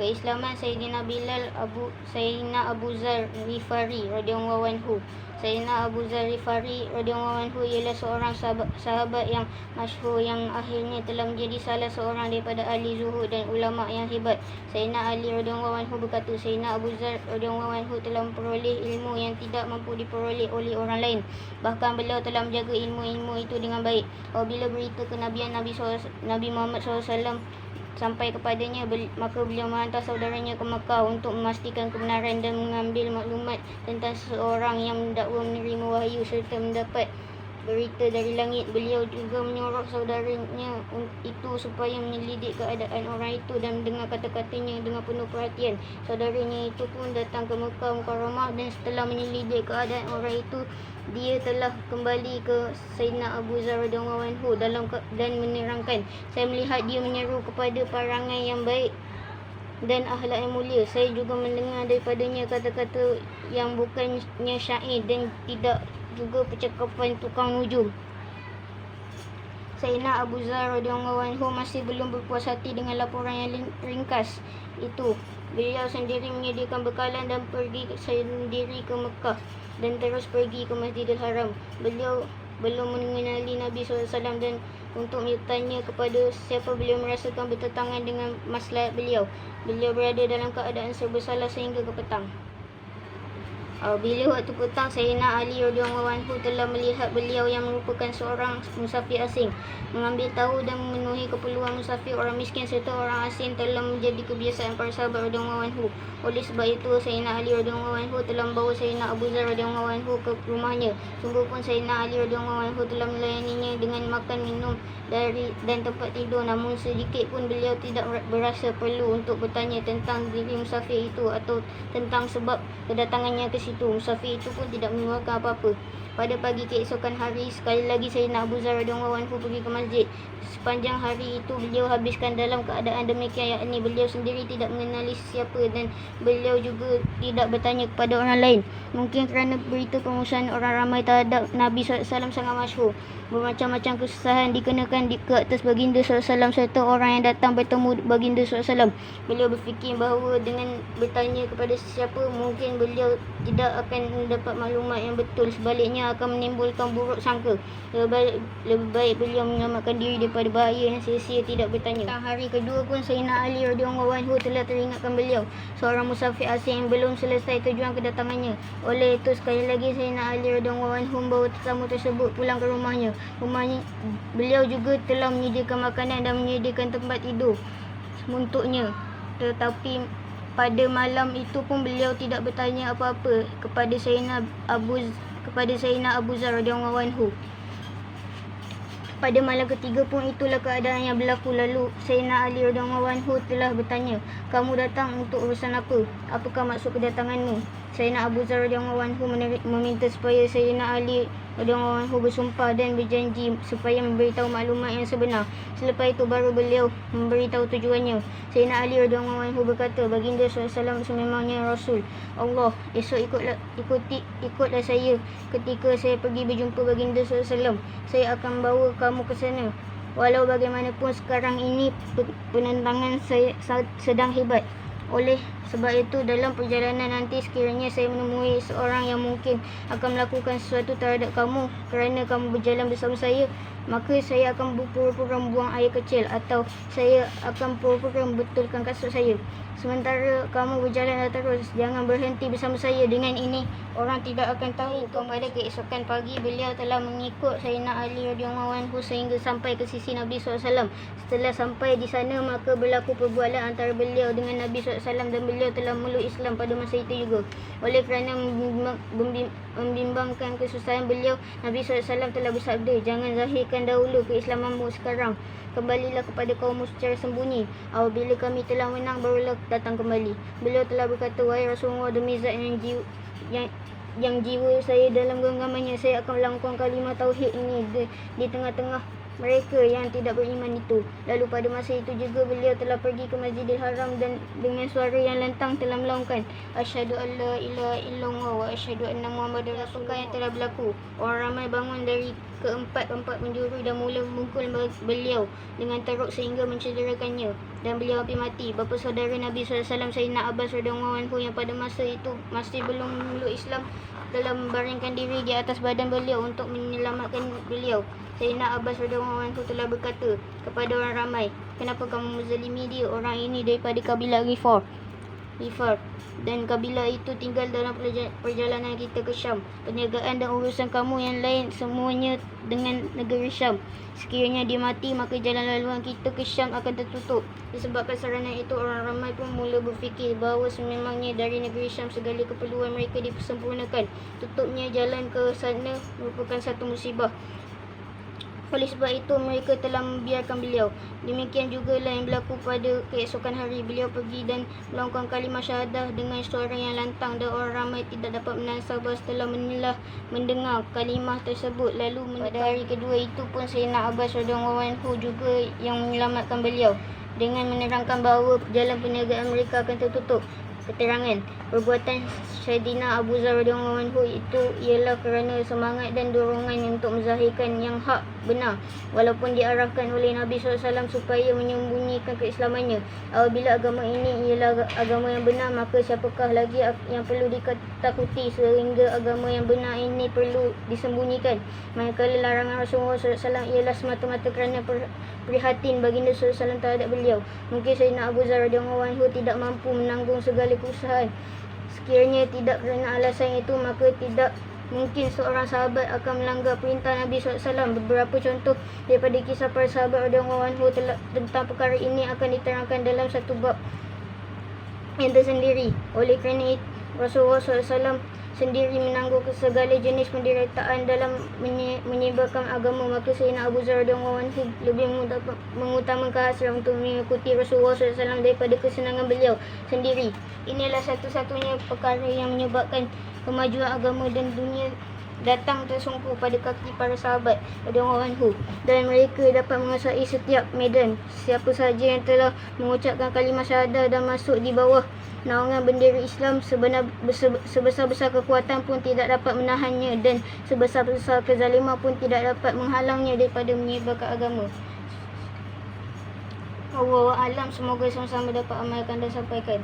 Keislaman Sayyidina Abu Zar Ghifari radhiyallahu anhu. Sayyidina Abu Zar Ghifari radhiyallahu anhu ialah seorang sahabat yang masyhur yang akhirnya telah menjadi salah seorang daripada ahli zuhud dan ulama yang hebat. Sayyidina Ali radhiyallahu anhu berkata, Sayyidina Abu Zar radhiyallahu anhu telah memperoleh ilmu yang tidak mampu diperoleh oleh orang lain. Bahkan beliau telah menjaga ilmu-ilmu itu dengan baik. Apabila berita kenabian Nabi Muhammad SAW sampai kepadanya, maka beliau menghantar saudaranya ke Mekah untuk memastikan kebenaran dan mengambil maklumat tentang seseorang yang mendakwa menerima wahyu serta mendapat berita dari langit. Beliau juga menyuruh saudaranya itu supaya menyelidik keadaan orang itu dan mendengar kata-katanya dengan penuh perhatian. Saudaranya itu pun datang ke Mekah Mukarramah dan setelah menyelidik keadaan orang itu, dia telah kembali ke Sayyidina Abu Zar radhiyallahu anhu dan menerangkan, saya melihat dia menyeru kepada perangai yang baik dan akhlak yang mulia. Saya juga mendengar daripadanya kata-kata yang bukannya syair dan tidak juga percakapan tukang nujum. Sayyidina Abu Zar radhiyallahu anhu masih belum berpuas hati dengan laporan yang ringkas itu. Beliau sendiri menyediakan bekalan dan pergi sendiri ke Mekah dan terus pergi ke Masjidil Haram. Beliau belum mengenali Nabi SAW dan untuk bertanya kepada siapa beliau merasakan bertentangan dengan maslahat beliau. Beliau berada dalam keadaan serba salah sehingga ke petang. Bila waktu petang, Sayyidina Ali radhiyallahu anhu telah melihat beliau yang merupakan seorang musafir asing mengambil tahu dan memenuhi keperluan musafir orang miskin serta orang asing telah menjadi kebiasaan para sahabat radhiyallahu anhu. Oleh sebab itu, Sayyidina Ali radhiyallahu anhu telah membawa Sayyidina Abu Zar radhiyallahu anhu ke rumahnya. Sungguh pun Sayyidina Ali radhiyallahu anhu telah melayaninya dengan makan, minum dan tempat tidur, namun sedikit pun beliau tidak berasa perlu untuk bertanya tentang diri musafir itu atau tentang sebab kedatangannya ke situ. Musafir itu pun tidak mengeluarkan apa-apa. Pada pagi keesokan hari, sekali lagi Sayyidina Abu Zar radhiyallahu anhu pergi ke masjid. Sepanjang hari itu beliau habiskan dalam keadaan demikian, yakni beliau sendiri tidak mengenali siapa dan beliau juga tidak bertanya kepada orang lain. Mungkin kerana berita permusuhan orang ramai terhadap Nabi SAW sangat masyhur. Bermacam-macam kesusahan dikenakan ke atas baginda SAW serta orang yang datang bertemu baginda SAW. Beliau berfikir bahawa dengan bertanya kepada sesiapa, mungkin beliau tidak akan mendapat maklumat yang betul, sebaliknya akan menimbulkan buruk sangka. Lebih baik beliau menyelamatkan diri daripada bahaya yang sia-sia tidak bertanya. Hari kedua pun Sayyidina Ali radhiyallahu anhu telah teringatkan beliau, seorang musafir asing yang belum selesai tujuan kedatangannya. Oleh itu, sekali lagi Sayyidina Ali radhiyallahu anhu membawa tetamu tersebut pulang ke rumahnya. Beliau juga telah menyediakan makanan dan menyediakan tempat tidur untuknya. Tetapi pada malam itu pun beliau tidak bertanya apa-apa kepada Sayyidina Abu Zar radhiyallahu anhu. Pada malam ketiga pun itulah keadaan yang berlaku. Lalu Sayyidina Ali radhiyallahu anhu telah bertanya, kamu datang untuk urusan apa? Apakah maksud kedatanganmu? Sayyidina Abu Zar radhiyallahu anhu meminta supaya Sayyidina Ali radhiyallahu anhu bersumpah dan berjanji supaya memberitahu maklumat yang sebenar. Selepas itu baru beliau memberitahu tujuannya. Sayyidina Ali radhiyallahu anhu berkata, baginda SAW sememangnya Rasul Allah. Esok ikutlah saya ketika saya pergi berjumpa baginda SAW. Saya akan bawa kamu ke sana. Walau bagaimanapun sekarang ini penentangan saya sedang hebat. Oleh sebab itu, dalam perjalanan nanti sekiranya saya menemui seorang yang mungkin akan melakukan sesuatu terhadap kamu kerana kamu berjalan bersama saya, maka saya akan pura-pura buang air kecil atau saya akan pura-pura membetulkan kasut saya. Sementara kamu berjalan terus, jangan berhenti bersama saya. Dengan ini, orang tidak akan tahu. Pada keesokan pagi, beliau telah mengikut Sayyidina Ali radhiyallahu anhu sehingga sampai ke sisi Nabi SAW. Setelah sampai di sana, maka berlaku perbualan antara beliau dengan Nabi SAW dan beliau telah meluk Islam pada masa itu juga. Oleh kerana membimbangkan kesusahan beliau, Nabi SAW telah bersabda, jangan zahirkan dahulu keislamanmu sekarang. Kembalilah kepada kaummu secara sembunyi. Apabila kami telah menang, barulah datang kembali. Beliau telah berkata, wahai Rasulullah, demi zat yang jiwa saya dalam genggamannya, saya akan melakukan kalimah tauhid ini di tengah-tengah mereka yang tidak beriman itu. Lalu pada masa itu juga beliau telah pergi ke Masjidil Haram dan dengan suara yang lantang telah melaungkan, asyhadu an la ilaha illallah wa asyhadu anna muhammadar rasulullah. Yang telah berlaku, orang ramai bangun dari keempat-empat penjuru dan mula memukul beliau dengan teruk sehingga mencederakannya. dan beliau hampir mati. Bapa saudara Nabi SAW Sayyidina Abbas radhiyallahu anhu yang pada masa itu masih belum memeluk Islam telah membaringkan diri di atas badan beliau untuk menyelamatkan beliau. Sayyidina Abbas radhiyallahu anhu telah berkata kepada orang ramai, "Kenapa kamu menzalimi dia? Orang ini daripada kabilah Ghifar, dan kabilah itu tinggal dalam perjalanan kita ke Syam. Perniagaan dan urusan kamu yang lain semuanya dengan negeri Syam. Sekiranya dia mati, maka jalan laluan kita ke Syam akan tertutup." Disebabkan saranan itu, orang ramai pun mula berfikir bahawa sememangnya dari negeri Syam segala keperluan mereka disempurnakan. Tutupnya jalan ke sana merupakan satu musibah. Oleh sebab itu mereka telah membiarkan beliau. Demikian juga lah yang berlaku pada keesokan hari. Beliau pergi dan melongkang kalimah syahadah dengan suara yang lantang, dan orang ramai tidak dapat menahan sabar setelah mendengar kalimah tersebut. Lalu pada hari kedua itu pun Sayyidina Abbas radhiyallahu anhu juga yang menyelamatkan beliau dengan menerangkan bahawa jalan perniagaan mereka akan tertutup. Keterangan perbuatan Sayyidina Abu Dzar radhiyallahu anhu itu ialah kerana semangat dan dorongan untuk menzahirkan yang hak benar, walaupun diarahkan oleh Nabi SAW supaya menyembunyikan keislamannya. Apabila agama ini ialah agama yang benar, maka siapakah lagi yang perlu ditakuti sehingga agama yang benar ini perlu disembunyikan? Manakala larangan Rasulullah SAW ialah semata-mata kerana prihatin baginda SAW terhadap beliau. Mungkin Sayyidina Abu Dzar radhiyallahu anhu tidak mampu menanggung segala kesusahan. Sekiranya tidak kerana alasan itu, maka tidak mungkin seorang sahabat akan melanggar perintah Nabi SAW. Beberapa contoh daripada kisah para sahabat radhiyallahu anhu tentang perkara ini akan diterangkan dalam satu bab yang tersendiri. Oleh kerana itu, Rasulullah SAW sendiri menanggung segala jenis penderitaan dalam menyebarkan agama, maka Sayyidina Abu Dzar radhiyallahu anhu lebih mengutamakan hasrat untuk mengikuti Rasulullah SAW daripada kesenangan beliau sendiri. Inilah satu-satunya perkara yang menyebabkan kemajuan agama dan dunia datang tersungkur pada kaki para sahabat radhiyallahu anhu, dan mereka dapat menguasai setiap medan. Siapa sahaja yang telah mengucapkan kalimah syahadah dan masuk di bawah naungan bendera Islam, sebesar-besar kekuatan pun tidak dapat menahannya, dan sebesar-besar kezaliman pun tidak dapat menghalangnya daripada menyebarkan agama. Wallahu a'lam. Semoga sama-sama dapat amalkan dan sampaikan.